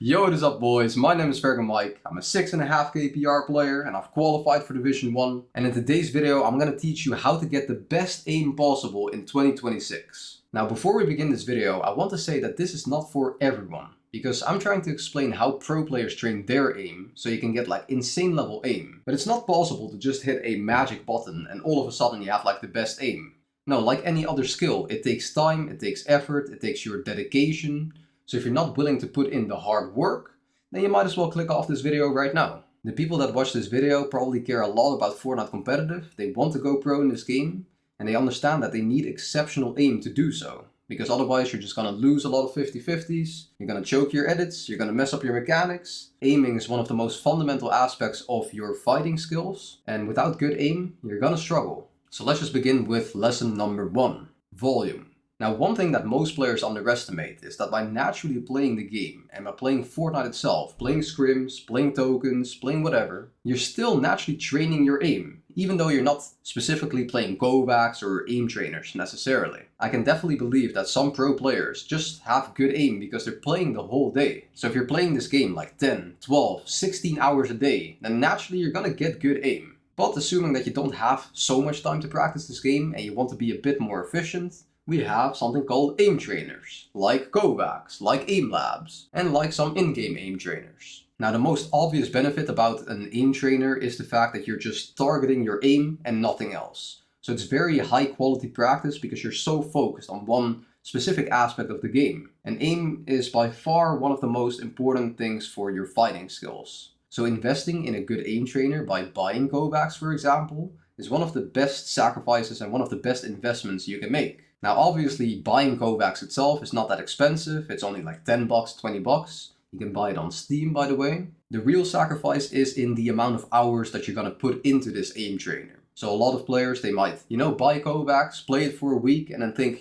Yo, what is up boys? My name is Mike. I'm a 6.5k PR player and I've qualified for Division 1. And in today's video, I'm going to teach you how to get the best aim possible in 2026. Now, before we begin this video, I want to say that this is not for everyone. Because I'm trying to explain how pro players train their aim, so you can get like insane level aim. But it's not possible to just hit a magic button and all of a sudden you have like the best aim. No, like any other skill, it takes time, it takes effort, it takes your dedication. So if you're not willing to put in the hard work, then you might as well click off this video right now. The people that watch this video probably care a lot about Fortnite competitive, they want to go pro in this game, and they understand that they need exceptional aim to do so. Because otherwise you're just gonna lose a lot of 50-50s, you're gonna choke your edits, you're gonna mess up your mechanics. Aiming is one of the most fundamental aspects of your fighting skills, and without good aim, you're gonna struggle. So let's just begin with lesson number 1, volume. Now, one thing that most players underestimate is that by naturally playing the game and by playing Fortnite itself, playing scrims, playing tokens, playing whatever, you're still naturally training your aim, even though you're not specifically playing Kovaaks or aim trainers necessarily. I can definitely believe that some pro players just have good aim because they're playing the whole day. So if you're playing this game like 10, 12, 16 hours a day, then naturally you're gonna get good aim. But assuming that you don't have so much time to practice this game and you want to be a bit more efficient, we have something called aim trainers, like Kovaaks, like aim labs, and like some in-game aim trainers. Now, the most obvious benefit about an aim trainer is the fact that you're just targeting your aim and nothing else. So it's very high quality practice because you're so focused on one specific aspect of the game. And aim is by far one of the most important things for your fighting skills. So investing in a good aim trainer by buying Kovaaks, for example, is one of the best sacrifices and one of the best investments you can make. Now, obviously, buying Kovaaks itself is not that expensive. It's only like 10 bucks, 20 bucks. You can buy it on Steam, by the way. The real sacrifice is in the amount of hours that you're gonna put into this aim trainer. So a lot of players, they might, buy Kovaaks, play it for a week, and then think,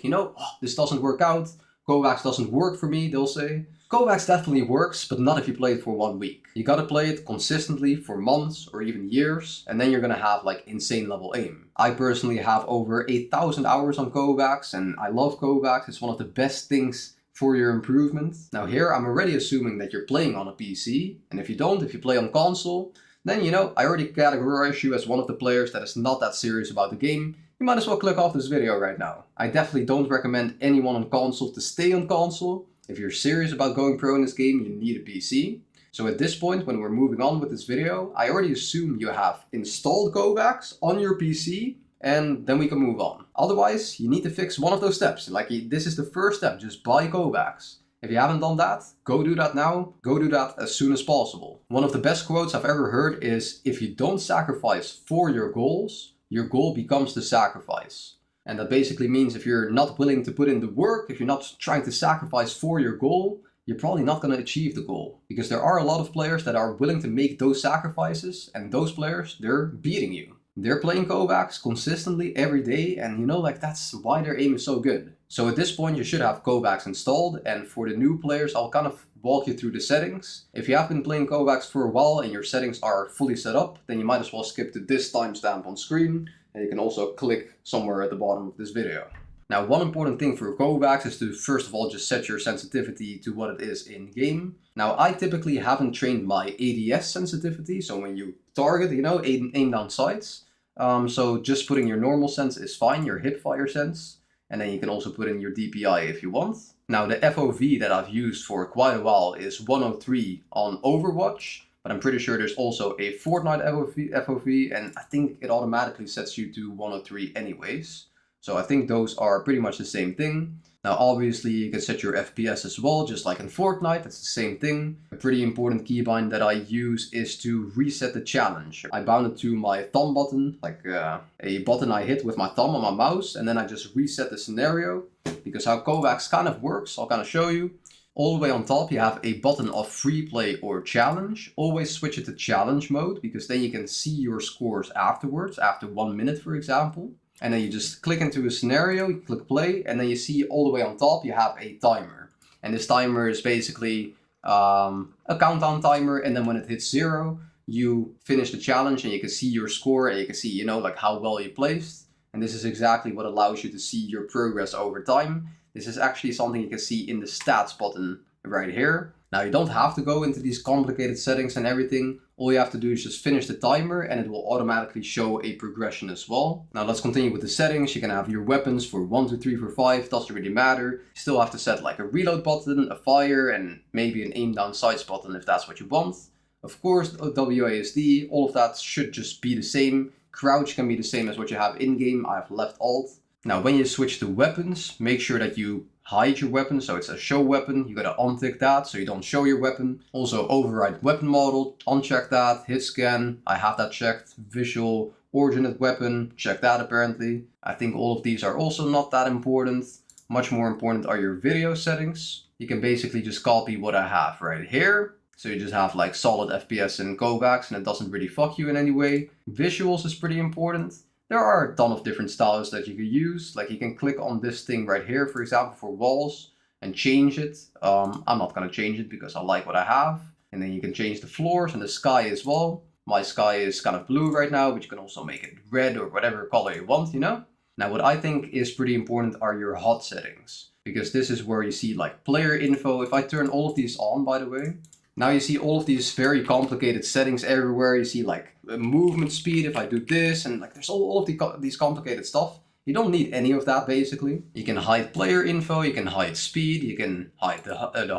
this doesn't work out. Kovaaks doesn't work for me, they'll say. Kovaaks definitely works, but not if you play it for 1 week. You gotta play it consistently for months or even years, and then you're gonna have like insane level aim. I personally have over 8,000 hours on Kovaaks, and I love Kovaaks. It's one of the best things for your improvement. Now here, I'm already assuming that you're playing on a PC, and if you don't, if you play on console, then I already categorize you as one of the players that is not that serious about the game. You might as well click off this video right now. I definitely don't recommend anyone on console to stay on console. If you're serious about going pro in this game, you need a PC. So at this point, when we're moving on with this video, I already assume you have installed Kovaaks on your PC, and then we can move on. Otherwise, you need to fix one of those steps. Like, this is the first step, just buy Kovaaks. If you haven't done that, go do that now. Go do that as soon as possible. One of the best quotes I've ever heard is, if you don't sacrifice for your goals, your goal becomes the sacrifice. And that basically means if you're not willing to put in the work, if you're not trying to sacrifice for your goal, you're probably not going to achieve the goal. Because there are a lot of players that are willing to make those sacrifices, and those players, they're beating you. They're playing Kovaaks consistently every day, and that's why their aim is so good. So at this point you should have Kovaaks installed, and for the new players I'll kind of walk you through the settings. If you have been playing Kovaaks for a while and your settings are fully set up, then you might as well skip to this timestamp on screen, and you can also click somewhere at the bottom of this video. Now, one important thing for Kovaaks is to first of all just set your sensitivity to what it is in game. Now, I typically haven't trained my ADS sensitivity, so when you target, aim down sights. So just putting your normal sense is fine, your hipfire sense, and then you can also put in your DPI if you want. Now, the FOV that I've used for quite a while is 103 on Overwatch, but I'm pretty sure there's also a Fortnite FOV, and I think it automatically sets you to 103 anyways. So I think those are pretty much the same thing. Now obviously you can set your FPS as well, just like in Fortnite, that's the same thing. A pretty important keybind that I use is to reset the challenge. I bound it to my thumb button, like a button I hit with my thumb on my mouse, and then I just reset the scenario. Because how Kovaaks kind of works, I'll kind of show you. All the way on top you have a button of free play or challenge. Always switch it to challenge mode, because then you can see your scores afterwards, after 1 minute for example. And then you just click into a scenario, you click play, and then you see all the way on top you have a timer. And this timer is basically a countdown timer, and then when it hits 0, you finish the challenge and you can see your score and you can see, like how well you placed. And this is exactly what allows you to see your progress over time. This is actually something you can see in the stats button right here. Now you don't have to go into these complicated settings and everything. All you have to do is just finish the timer and it will automatically show a progression as well. Now let's continue with the settings. You can have your weapons for 1, 2, 3, 4, 5, doesn't really matter. You still have to set like a reload button, a fire, and maybe an aim down sights button if that's what you want. Of course, WASD, all of that should just be the same. Crouch can be the same as what you have in-game. I have left alt. Now when you switch to weapons, make sure that you hide your weapon, so it's a show weapon. You gotta untick that so you don't show your weapon. Also override weapon model, uncheck that. Hit scan, I have that checked. Visual originate weapon, check that apparently. I think all of these are also not that important. Much more important are your video settings. You can basically just copy what I have right here. So you just have like solid FPS in Kovaaks and it doesn't really fuck you in any way. Visuals is pretty important. There are a ton of different styles that you can use. Like you can click on this thing right here, for example, for walls and change it. I'm not gonna change it because I like what I have. And then you can change the floors and the sky as well. My sky is kind of blue right now, but you can also make it red or whatever color you want, you know? Now what I think is pretty important are your HUD settings, because this is where you see like player info. If I turn all of these on, by the way, now you see all of these very complicated settings everywhere. You see like movement speed if I do this, and like there's all of these complicated stuff. You don't need any of that basically. You can hide player info, you can hide speed, you can hide the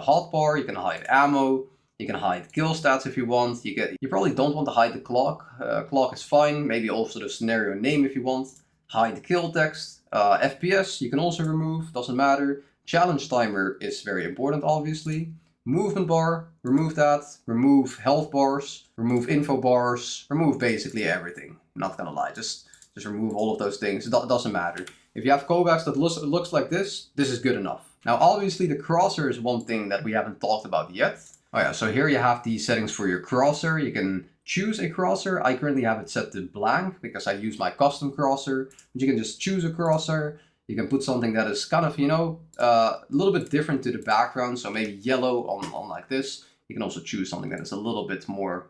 hotbar, you can hide ammo, you can hide kill stats if you want. You probably don't want to hide the clock. Clock is fine. Maybe also the scenario name if you want. Hide the kill text. FPS you can also remove, doesn't matter. Challenge timer is very important obviously. Movement bar, remove that, remove health bars, remove info bars, remove basically everything. I'm not gonna lie, just remove all of those things. It doesn't matter. If you have Kovaaks that looks like this is good enough. Now obviously the crosshair is one thing that we haven't talked about yet. Oh yeah, so here you have the settings for your crosshair. You can choose a crosshair. I currently have it set to blank because I use my custom crosshair. But you can just choose a crosshair. You can put something that is kind of, you know, a little bit different to the background. So maybe yellow on like this. You can also choose something that is a little bit more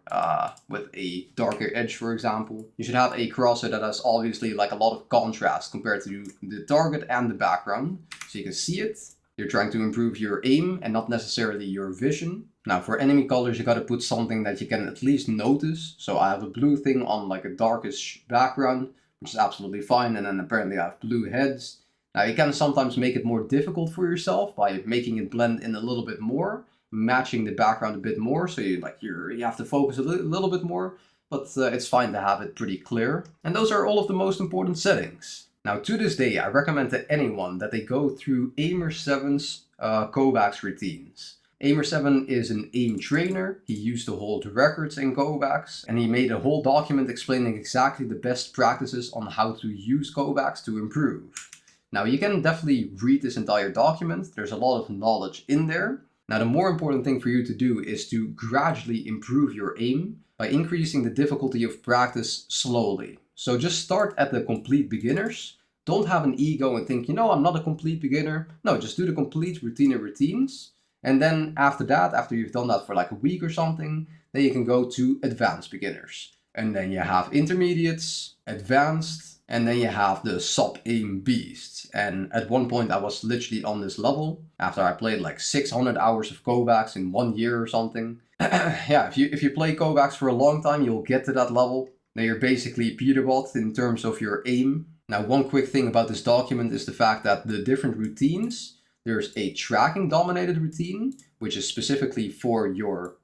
with a darker edge, for example. You should have a crosshair that has obviously like a lot of contrast compared to the target and the background. So you can see it. You're trying to improve your aim and not necessarily your vision. Now for enemy colors, you gotta put something that you can at least notice. So I have a blue thing on like a darkish background, which is absolutely fine. And then apparently I have blue heads. Now you can sometimes make it more difficult for yourself by making it blend in a little bit more, matching the background a bit more. So you have to focus a little bit more, but it's fine to have it pretty clear. And those are all of the most important settings. Now to this day, I recommend to anyone that they go through Aimer7's Kovaaks routines. Aimer7 is an aim trainer. He used to hold records in Kovaaks, and he made a whole document explaining exactly the best practices on how to use Kovaaks to improve. Now you can definitely read this entire document. There's a lot of knowledge in there. Now the more important thing for you to do is to gradually improve your aim by increasing the difficulty of practice slowly. So just start at the complete beginners. Don't have an ego and think, you know, I'm not a complete beginner. No, just do the complete routines. And then after that, after you've done that for like a week or something, then you can go to advanced beginners. And then you have intermediates, advanced, and then you have the sub-aim beasts. And at one point I was literally on this level after I played like 600 hours of Kovaaks in 1 year or something. Yeah, if you play Kovaaks for a long time, you'll get to that level. Now you're basically Peterbot in terms of your aim. Now one quick thing about this document is the fact that the different routines, there's a tracking dominated routine, which is specifically for your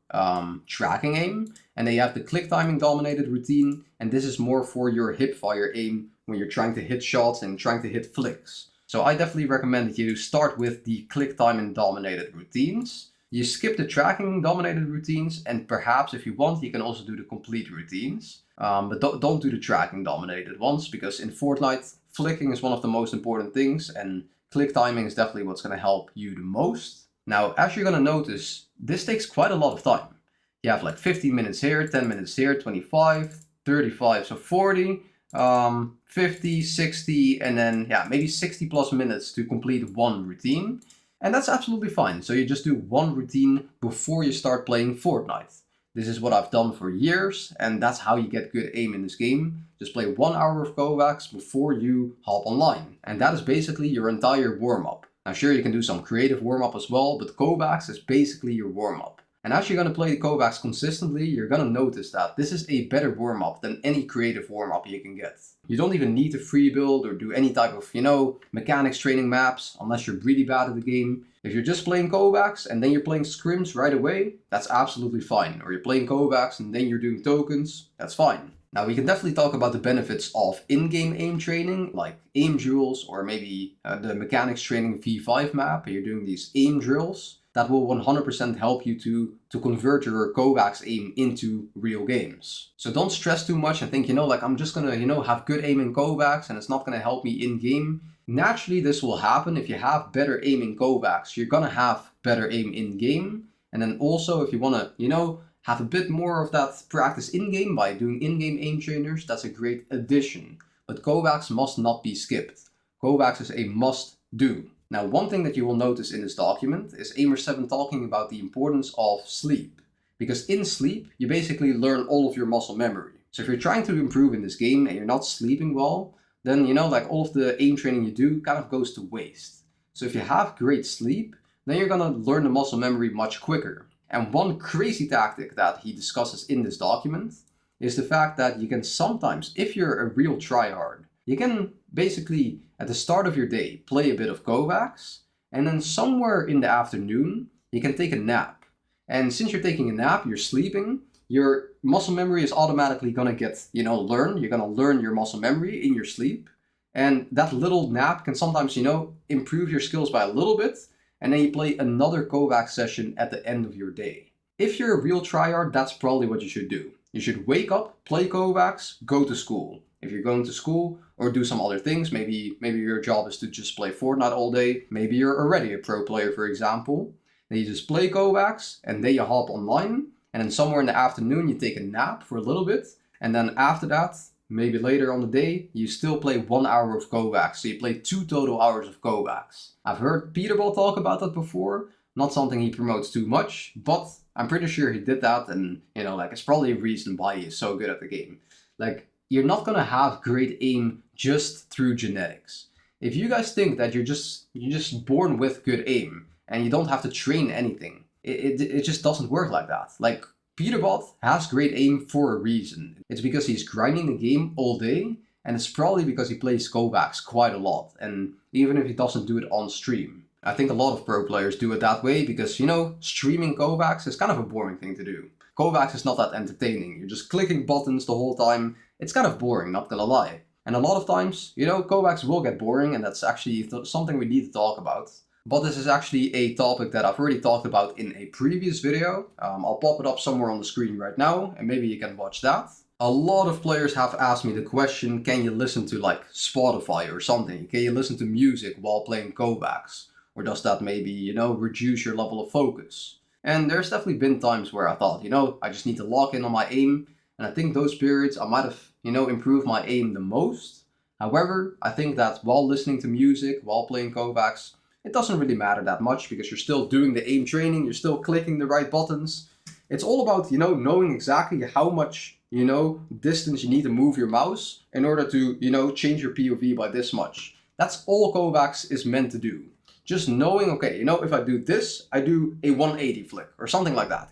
tracking aim. And then you have the click timing dominated routine, and this is more for your hip fire aim when you're trying to hit shots and trying to hit flicks. So I definitely recommend that you start with the click timing dominated routines. You skip the tracking dominated routines, and perhaps if you want, you can also do the complete routines. But don't do the tracking dominated ones, because in Fortnite, flicking is one of the most important things, and click timing is definitely what's going to help you the most. Now, as you're going to notice, this takes quite a lot of time. You have like 15 minutes here, 10 minutes here, 25, 35, so 40, 50, 60, and then yeah, maybe 60 plus minutes to complete one routine. And that's absolutely fine. So you just do one routine before you start playing Fortnite. This is what I've done for years, and that's how you get good aim in this game. Just play 1 hour of Kovaaks before you hop online. And that is basically your entire warm-up. Now sure, you can do some creative warm-up as well, but Kovaaks is basically your warm-up. And as you're going to play the Kovaaks consistently, you're going to notice that this is a better warm-up than any creative warm-up you can get. You don't even need to free build or do any type of, mechanics training maps, unless you're really bad at the game. If you're just playing Kovaaks and then you're playing scrims right away, that's absolutely fine. Or you're playing Kovaaks and then you're doing tokens, that's fine. Now we can definitely talk about the benefits of in-game aim training, like aim drills, or maybe the mechanics training V5 map, and you're doing these aim drills. That will 100% help you to convert your Kovaaks aim into real games. So don't stress too much and think, I'm just gonna, have good aim in Kovaaks and it's not gonna help me in game. Naturally, this will happen. If you have better aim in Kovaaks, you're gonna have better aim in game. And then also, if you wanna, have a bit more of that practice in game by doing in-game aim trainers, that's a great addition. But Kovaaks must not be skipped. Kovaaks is a must do. Now, one thing that you will notice in this document is Aimer7 talking about the importance of sleep. Because in sleep, you basically learn all of your muscle memory. So if you're trying to improve in this game and you're not sleeping well, then, all of the aim training you do kind of goes to waste. So if you have great sleep, then you're gonna learn the muscle memory much quicker. And one crazy tactic that he discusses in this document is the fact that you can sometimes, if you're a real tryhard, you can basically, at the start of your day, play a bit of Kovaaks, and then somewhere in the afternoon, you can take a nap. And since you're taking a nap, you're sleeping, your muscle memory is automatically gonna get, learned. You're gonna learn your muscle memory in your sleep. And that little nap can sometimes, improve your skills by a little bit, and then you play another Kovaaks session at the end of your day. If you're a real tryhard, that's probably what you should do. You should wake up, play Kovaaks, go to school. If you're going to school or do some other things, maybe your job is to just play Fortnite all day. Maybe you're already a pro player, for example. Then you just play Kovaaks and then you hop online. And then somewhere in the afternoon, you take a nap for a little bit. And then after that, maybe later on the day, you still play 1 hour of Kovaaks. So you play 2 total hours of Kovaaks. I've heard Peterball talk about that before. Not something he promotes too much, but I'm pretty sure he did that. And, it's probably a reason why he is so good at the game. You're not gonna have great aim just through genetics. If you guys think that you're just born with good aim and you don't have to train anything, it just doesn't work like that. Peterbot has great aim for a reason. It's because he's grinding the game all day, and it's probably because he plays Kovaaks quite a lot, and even if he doesn't do it on stream. I think a lot of pro players do it that way because, streaming Kovaaks is kind of a boring thing to do. Kovaaks is not that entertaining. You're just clicking buttons the whole time. It's kind of boring, not gonna lie. And a lot of times, Kovaaks will get boring, and that's actually something we need to talk about. But this is actually a topic that I've already talked about in a previous video. I'll pop it up somewhere on the screen right now, and maybe you can watch that. A lot of players have asked me the question, can you listen to Spotify or something? Can you listen to music while playing Kovaaks? Or does that maybe, reduce your level of focus? And there's definitely been times where I thought, I just need to lock in on my aim. And I think those periods I might have, improved my aim the most. However, I think that while listening to music, while playing Kovaaks, it doesn't really matter that much because you're still doing the aim training, you're still clicking the right buttons. It's all about, knowing exactly how much, distance you need to move your mouse in order to, change your POV by this much. That's all Kovaaks is meant to do. Just knowing, okay, if I do this, I do a 180 flick or something like that,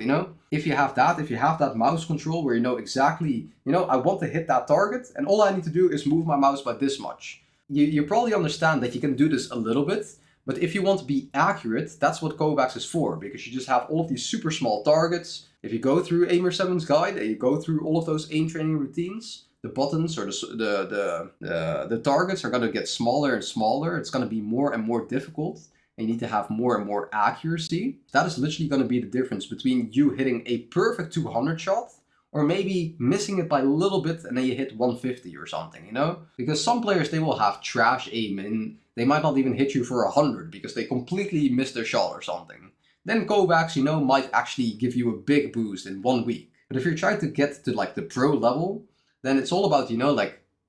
If you have that mouse control where you know exactly, I want to hit that target and all I need to do is move my mouse by this much. You probably understand that you can do this a little bit, but if you want to be accurate, that's what Kovaaks is for, because you just have all of these super small targets. If you go through Aimer7's guide and you go through all of those aim training routines, the buttons or the targets are going to get smaller and smaller. It's going to be more and more difficult. And you need to have more and more accuracy. That is literally going to be the difference between you hitting a perfect 200 shot or maybe missing it by a little bit and then you hit 150 or something, Because some players, they will have trash aim and they might not even hit you for 100 because they completely missed their shot or something. Then Kovaaks, might actually give you a big boost in 1 week. But if you're trying to get to the pro level, then it's all about,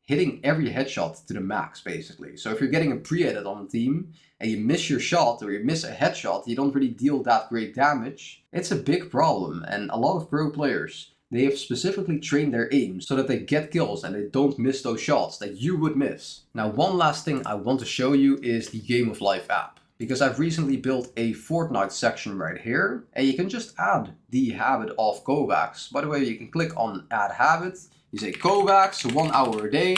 hitting every headshot to the max, basically. So if you're getting a pre-edit on a team and you miss your shot or you miss a headshot, you don't really deal that great damage. It's a big problem, and a lot of pro players, they have specifically trained their aim so that they get kills and they don't miss those shots that you would miss. Now, one last thing I want to show you is the Game of Life app. because I've recently built a Fortnite section right here, and you can just add the habit of Kovaaks. By the way, you can click on add habit, you say Kovaaks 1 hour a day,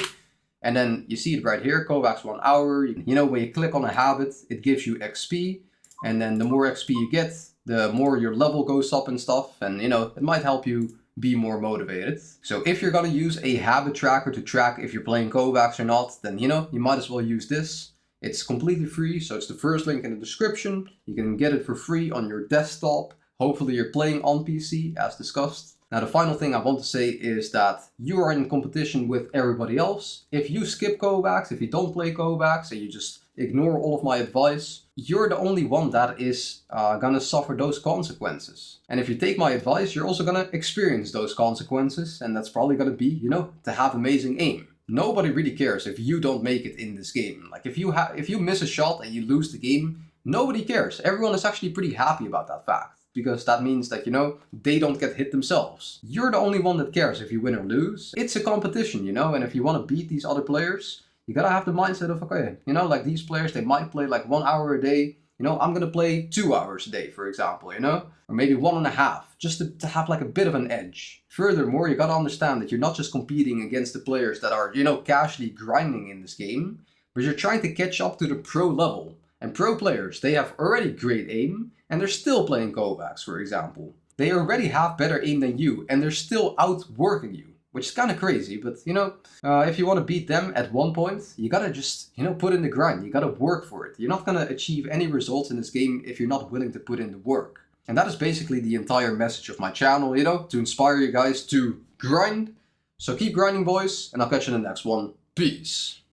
and then you see it right here, Kovaaks 1 hour. You know, when you click on a habit, it gives you XP, and then the more XP you get, the more your level goes up and stuff, and you know, it might help you be more motivated. So if you're gonna use a habit tracker to track if you're playing Kovaaks or not, then you know, you might as well use this. It's completely free, so it's the first link in the description. You can get it for free on your desktop. Hopefully you're playing on PC, as discussed. Now the final thing I want to say is that you are in competition with everybody else. If you skip Kovaaks, if you don't play Kovaaks, and you just ignore all of my advice, you're the only one that is gonna suffer those consequences. And if you take my advice, you're also gonna experience those consequences, and that's probably gonna be, you know, to have amazing aim. Nobody really cares if you don't make it in this game. Like if you miss a shot and you lose the game, nobody cares. Everyone is actually pretty happy about that fact, because that means that, you know, they don't get hit themselves. You're the only one that cares if you win or lose. It's a competition, you know, and if you want to beat these other players, you gotta have the mindset of, okay, you know, like these players, they might play like 1 hour a day. You know, I'm gonna play 2 hours a day, for example, you know? Or maybe 1.5, just to have like a bit of an edge. Furthermore, you gotta understand that you're not just competing against the players that are, you know, casually grinding in this game, but you're trying to catch up to the pro level. And pro players, they have already great aim, and they're still playing Kovaaks, for example. They already have better aim than you, and they're still outworking you. Which is kind of crazy, but you know, if you want to beat them at one point, you gotta just, you know, put in the grind. You gotta work for it. You're not gonna achieve any results in this game if you're not willing to put in the work. And that is basically the entire message of my channel, you know, to inspire you guys to grind. So keep grinding, boys, and I'll catch you in the next one. Peace.